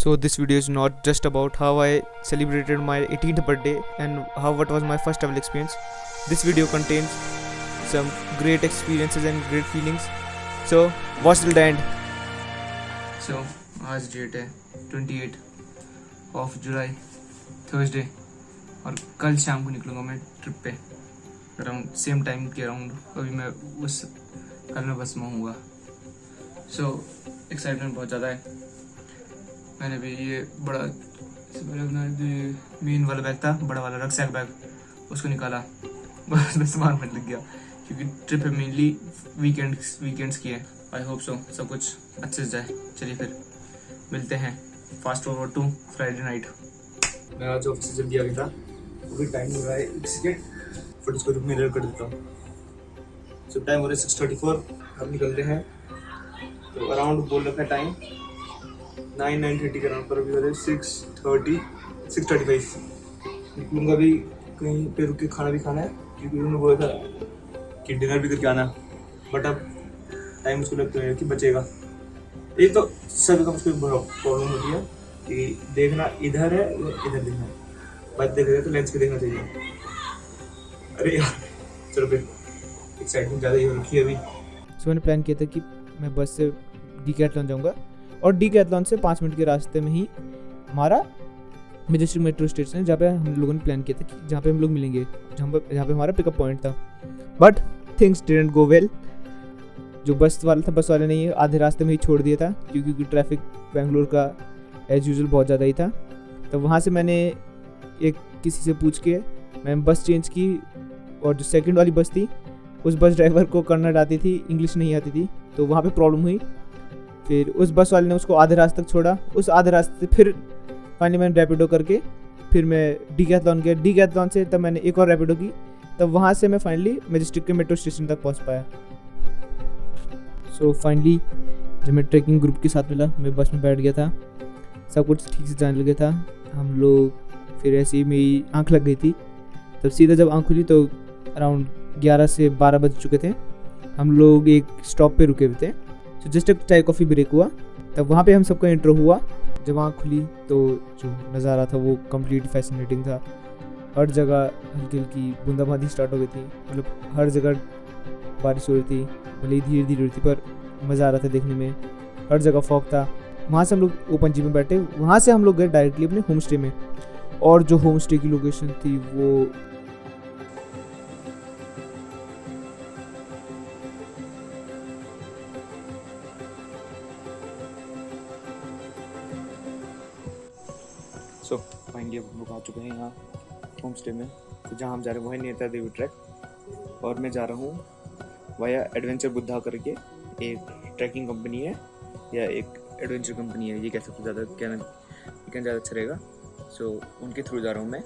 So this video is not just about how I celebrated my 18th birthday and what was my first travel experience. This video contains some great experiences and great feelings. So watch till the end. So आज date है 28 of July Thursday और कल शाम को निकलूँगा मैं trip पे around same time के around. अभी मैं कल मैं बस में होऊंगा. सो एक्साइटमेंट बहुत ज़्यादा है. मैंने भी ये बड़ा अपना जो मेन वाला बैग था, बड़ा वाला रक्सैक बैग, उसको निकाला. बस मैं सामान मत लग गया क्योंकि ट्रिप है मेनली वीकेंड्स की है. आई होप सो सब कुछ अच्छे से जाए. चलिए फिर मिलते हैं. Fast forward to Friday night. मैं आज ऑफिस से जल्दी आ गया था. अभी टाइम हो रहा है 1 सेकेंड फट इसको मिरर कर देता हूँ. सो टाइम हो रहा है 6:34. हम निकलते हैं तो अराउंड बोल रखा है टाइम 9:30 के अराउंड पर. अभी हो रहे 6:35. निकलूँगा भी कहीं पे रुक के खाना भी खाना है क्योंकि उन्होंने बोला था कि डिनर भी करके आना. बट अब टाइम उसको लगता है कि बचेगा. एक तो सभी का मुझको प्रॉब्लम होती है कि देखना इधर है या इधर देखना है. बात देखेगा तो लेंस पे देखना चाहिए. अरे यार चलो फिर एक्साइटमेंट ज़्यादा ही हो रखी है अभी. सो मैंने प्लान किया था कि मैं बस से डीकैथलॉन जाऊँगा और डीकैथलॉन से 5 मिनट के रास्ते में ही हमारा मेजेस्टिक मेट्रो स्टेशन है जहाँ पे हम लोगों ने प्लान किया था कि जहाँ पे हम लोग मिलेंगे, जहाँ पे हमारा पिकअप पॉइंट था. But things didn't go well. जो बस वाले ने आधे रास्ते में ही छोड़ दिया था क्योंकि ट्रैफिक बेंगलोर का एज यूजुअल बहुत ज़्यादा ही था. तो वहाँ से मैंने एक किसी से पूछ के मैं बस चेंज की और जो सेकंड वाली बस थी उस बस ड्राइवर को कन्नड़ आती थी, इंग्लिश नहीं आती थी. तो वहाँ पे प्रॉब्लम हुई. फिर उस बस वाले ने उसको आधे रास्ते तक छोड़ा. उस आधे रास्ते से फिर फाइनली मैंने रैपिडो करके फिर मैं डीकैथलॉन गया. डीकैथलॉन से तब मैंने एक और रैपिडो की. तब वहाँ से मैं फाइनली मैजेस्टिक के मेट्रो स्टेशन तक पहुँच पाया. सो फाइनली जब मैं ट्रैकिंग ग्रुप के साथ मिला, मैं बस में बैठ गया था. सब कुछ ठीक से जाने लगा था. हम लोग फिर ऐसे ही मेरी आँख लग गई थी. तब सीधा जब आँख खुली तो अराउंड 11 से 12 बज चुके थे. हम लोग एक स्टॉप पे रुके हुए थे. तो जस्ट एक चाय कॉफ़ी ब्रेक हुआ. तब वहाँ पे हम सबका इंट्रो हुआ. जब आँख खुली तो जो नज़ारा था वो कम्प्लीट फैसिनेटिंग था. हर जगह हल्की हल्की बूंदाबांदी स्टार्ट हो गई थी. मतलब हर जगह बारिश हो रही थी, भले ही धीरे धीरे हो रही थी पर मज़ा आ रहा था देखने में. हर जगह फॉग था. वहाँ से हम लोग ओपन जिम में बैठे. वहाँ से हम लोग गए डायरेक्टली अपने होम स्टे में. और जो होम स्टे की लोकेशन थी वो फाइनली अब हम लोग आ चुके हैं यहाँ होम स्टे में. तो जहाँ हम जा रहे हैं वो है नेता देवी ट्रैक. और मैं जा रहा हूँ वाया एडवेंचर बुद्धा करके एक ट्रैकिंग कंपनी है या एक एडवेंचर कंपनी है, ये कह सकते ज़्यादा कहना ज़्यादा अच्छा रहेगा. सो उनके थ्रू जा रहा हूँ मैं.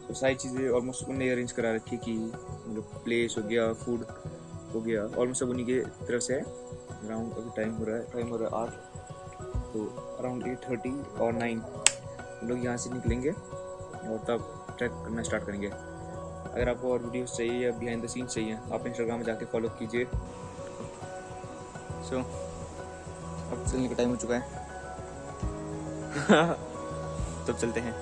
तो सारी चीज़ें ऑलमोस्ट उन्होंने अरेंज करा रखी कि मतलब प्लेस हो गया, फूड हो गया, ऑलमोस्ट सब उन्हीं के तरफ से है. अराउंड अभी टाइम हो रहा है 8. तो अराउंड 8:30 और 9 हम लोग यहाँ से निकलेंगे और तब ट्रैक करना स्टार्ट करेंगे. अगर आपको और वीडियोस चाहिए या बिहाइंड द सीन्स चाहिए आप इंस्टाग्राम में जाके फॉलो कीजिए. सो अब चलने का टाइम हो चुका है. तब चलते हैं.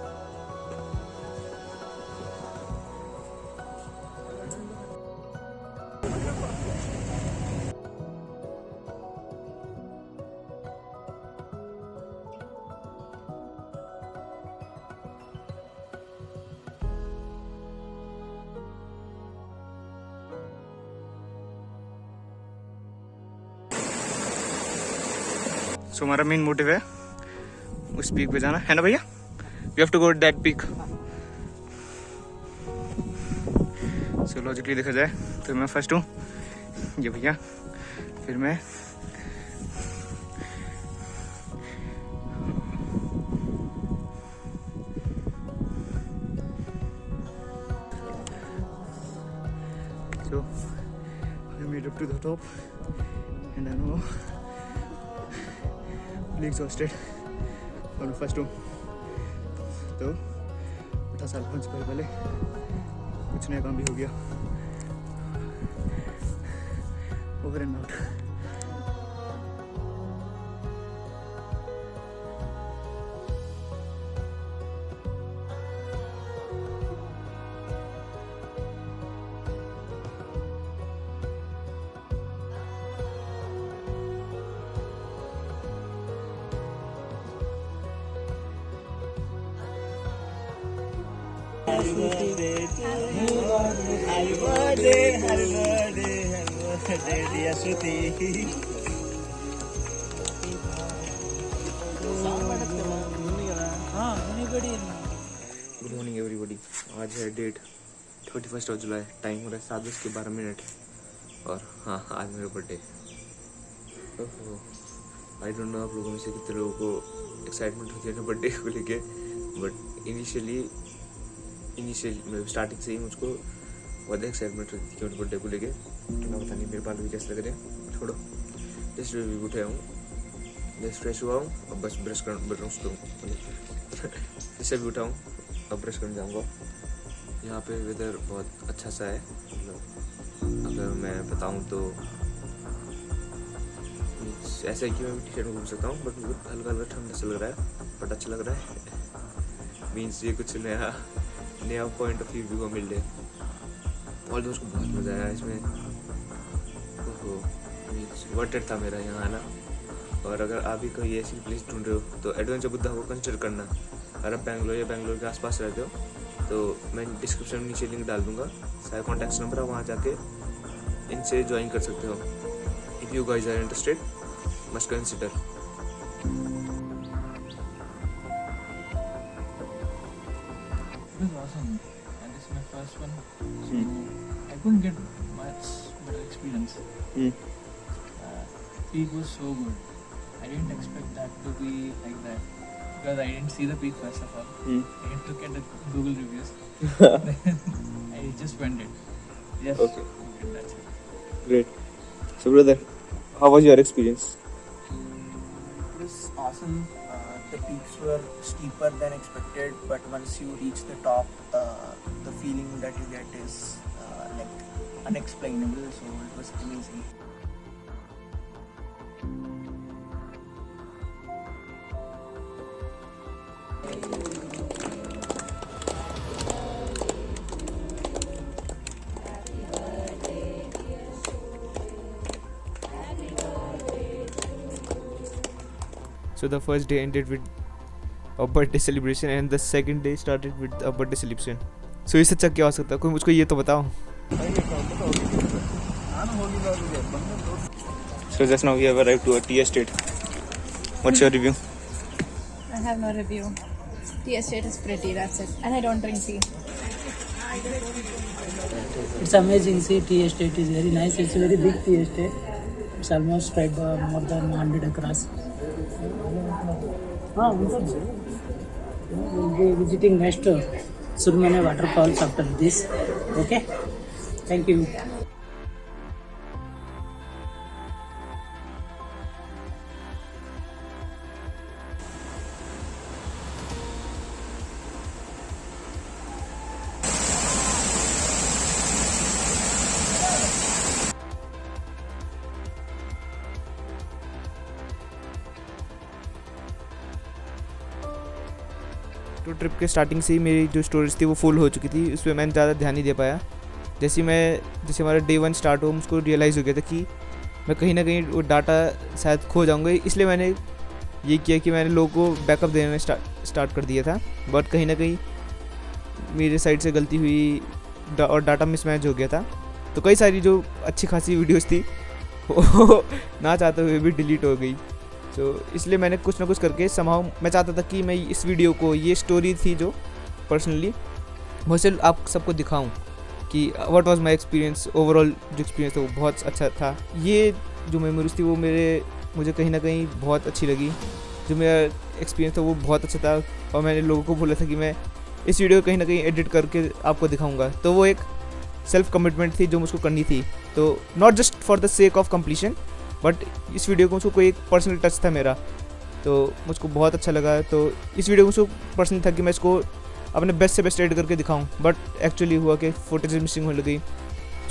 सो हमारा मेन मोटिव है उस पीक पे जाना है ना भैया. We have to go that peak. So logically देखा जाए तो मैं फर्स्ट हूँ, ये भैया, फिर मैं, so I made up to the top and I know exhausted और मैं फर्स्ट हूँ. तो 18 साल होने से पहले कुछ नया काम भी हो गया. Over and out. Good morning everybody. आज है डेट 31 जुलाई, टाइम हो रहा है 7:12। और हाँ, आज मेरा बर्थडे। आई डोंट नो आप लोगों में से कितने लोगों को एक्साइटमेंट होती है ना बर्थडे को लेके, बट इनिशियली स्टार्टिंग से ही मुझको बहुत एक्साइटमेंट होती थी बर्थडे को लेके। क्या पता नहीं मेरे बाल भी कैसे लग रहे हैं, छोड़ो। जस्ट भी उठे हूँ, जस्ट फ्रेश हुआ हूँ, अब बस ब्रश जैसे भी उठा हूँ अब ब्रश करने जाऊँगा। यहाँ पे वेदर बहुत अच्छा सा है, मतलब अगर मैं बताऊँ तो ऐसा है कि मैं टी शर्ट में घूम सकता हूँ, बट मुझे हल्का हल्का ठंडा सा लग रहा है, बट अच्छा लग रहा है। मीन्स ये कुछ नया पॉइंट ऑफ व्यू को मिल रहा है। और दोस्त को बहुत मज़ा आया इसमें। ओहो, मीन्स वर्टेड था मेरा यहाँ आना। और अगर आप भी कोई ऐसी प्लेस ढूंढ रहे हो तो एडवेंचर बुद्धा को कंसिडर करना। अगर आप बैंगलोर के आसपास रहते हो तो मैं डिस्क्रिप्शन में नीचे लिंक डाल दूँगा, सारे कॉन्टैक्ट नंबर है, वहाँ जाके इनसे ज्वाइन कर सकते हो। If you guys are interested, must consider. It was awesome, and this is my first one, so I couldn't get much better experience. Peak was so good. I didn't expect that to be like that because I didn't see the peak first of all. I didn't look at the Google reviews. I just went it. Yes. Okay. That's it. Great. So brother, how was your experience? It was awesome. The peaks were steeper than expected, but once you reach the top, the feeling that you get is like unexplainable. So it was amazing. So the first day ended with a birthday celebration and the second day started with a birthday celebration. So इससे अच्छा क्या हो सकता है? कोई मुझको ये तो बताओ। So just now we have arrived to a tea estate. What's your review? I have no review. Tea estate is pretty, that's it. And I don't drink tea. It's amazing. See, tea estate is very nice. It's a very big tea estate. It's almost spread more than 100 across. We'll be visiting next Surmane waterfalls after this. Okay? Thank you. तो trip के starting से ही मेरी जो storage थी वो full हो चुकी थी, उस पर मैंने ज़्यादा ध्यान नहीं दे पाया। जैसे हमारा डे 1 स्टार्ट हो, मुझको रियलाइज़ हो गया था कि मैं कहीं ना कहीं वो डाटा शायद खो जाऊँगा, इसलिए मैंने ये किया कि मैंने लोगों को बैकअप देना स्टार्ट कर दिया था। बट कहीं ना कहीं मेरे साइड से गलती हुई और डाटा मिसमैच हो गया था। तो कई सारी जो अच्छी खासी वीडियोज़ थी वो ना चाहते हुए भी डिलीट हो गई। तो इसलिए मैंने कुछ ना कुछ करके समहाउ मैं चाहता था कि मैं इस वीडियो को, ये स्टोरी थी जो पर्सनली वो सिर्फ आप सबको दिखाऊं कि what was my experience. Overall जो एक्सपीरियंस था वो बहुत अच्छा था। ये जो मेमोरीज थी वो मुझे कहीं ना कहीं बहुत अच्छी लगी। जो मेरा एक्सपीरियंस था वो बहुत अच्छा था और मैंने लोगों को बोला था कि मैं इस वीडियो को कहीं ना कहीं एडिट करके आपको दिखाऊँगा। तो वो एक सेल्फ कमिटमेंट थी जो मुझको करनी थी। तो not just for the sake of completion, but इस वीडियो को मुझको कोई एक पर्सनल टच था मेरा, तो मुझको बहुत अच्छा लगा। तो इस वीडियो को मुझको पर्सनल था कि मैं इसको अपने बेस्ट से बेस्ट एडिट करके दिखाऊं, बट एक्चुअली हुआ कि फुटेज मिसिंग होने लगी।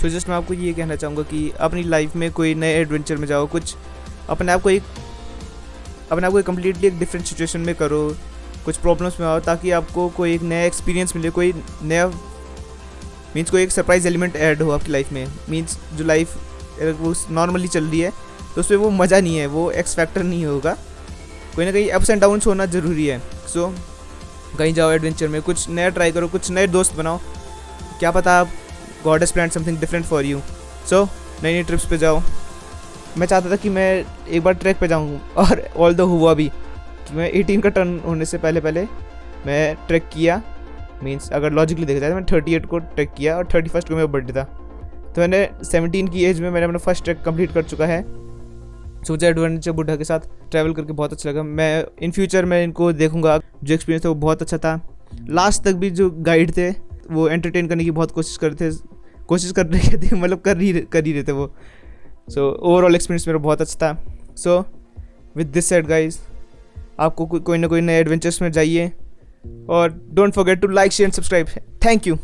सो जस्ट मैं आपको ये कहना चाहूँगा कि अपनी लाइफ में कोई नए एडवेंचर में जाओ, कुछ अपने आप को एक कम्प्लीटली एक डिफरेंट सिचुएशन में करो, कुछ प्रॉब्लम्स में आओ, ताकि आपको कोई एक नया एक्सपीरियंस मिले, कोई नया मीन्स कोई एक सरप्राइज एलिमेंट ऐड हो आपकी लाइफ में। मीन्स जो लाइफ वो नॉर्मली चल रही है तो उसमें वो मज़ा नहीं है, वो एक्स फैक्टर नहीं होगा, कोई ना कहीं अप्स एंड डाउन्स होना ज़रूरी है। सो कहीं जाओ एडवेंचर में, कुछ नया ट्राई करो, कुछ नए दोस्त बनाओ, क्या पता आप God has planned something different for you. So नई नई ट्रिप्स पे जाओ। मैं चाहता था कि मैं एक बार ट्रैक पे जाऊँ, और ऑल दो हुआ भी कि मैं 18 का टर्न होने से पहले मैं ट्रैक किया। मीन्स अगर लॉजिकली देखा जाए तो मैं 38 को ट्रैक किया और 31 को मेरा बर्थडे था, तो मैंने 17 की एज में मैंने अपना फर्स्ट ट्रैक कंप्लीट कर चुका है। सोचा एडवेंचर बुड्ढा के साथ ट्रैवल करके बहुत अच्छा लगा। मैं इन फ्यूचर में इनको देखूंगा। जो एक्सपीरियंस था वो बहुत अच्छा था। लास्ट तक भी जो गाइड थे वो एंटरटेन करने की बहुत कोशिश कर रहे थे, मतलब कर ही रहे थे वो। सो ओवरऑल एक्सपीरियंस मेरा बहुत अच्छा था। So with this said guys, आपको कोई ना कोई नए एडवेंचर्स में जाइए, और don't forget to like share and subscribe. Thank you.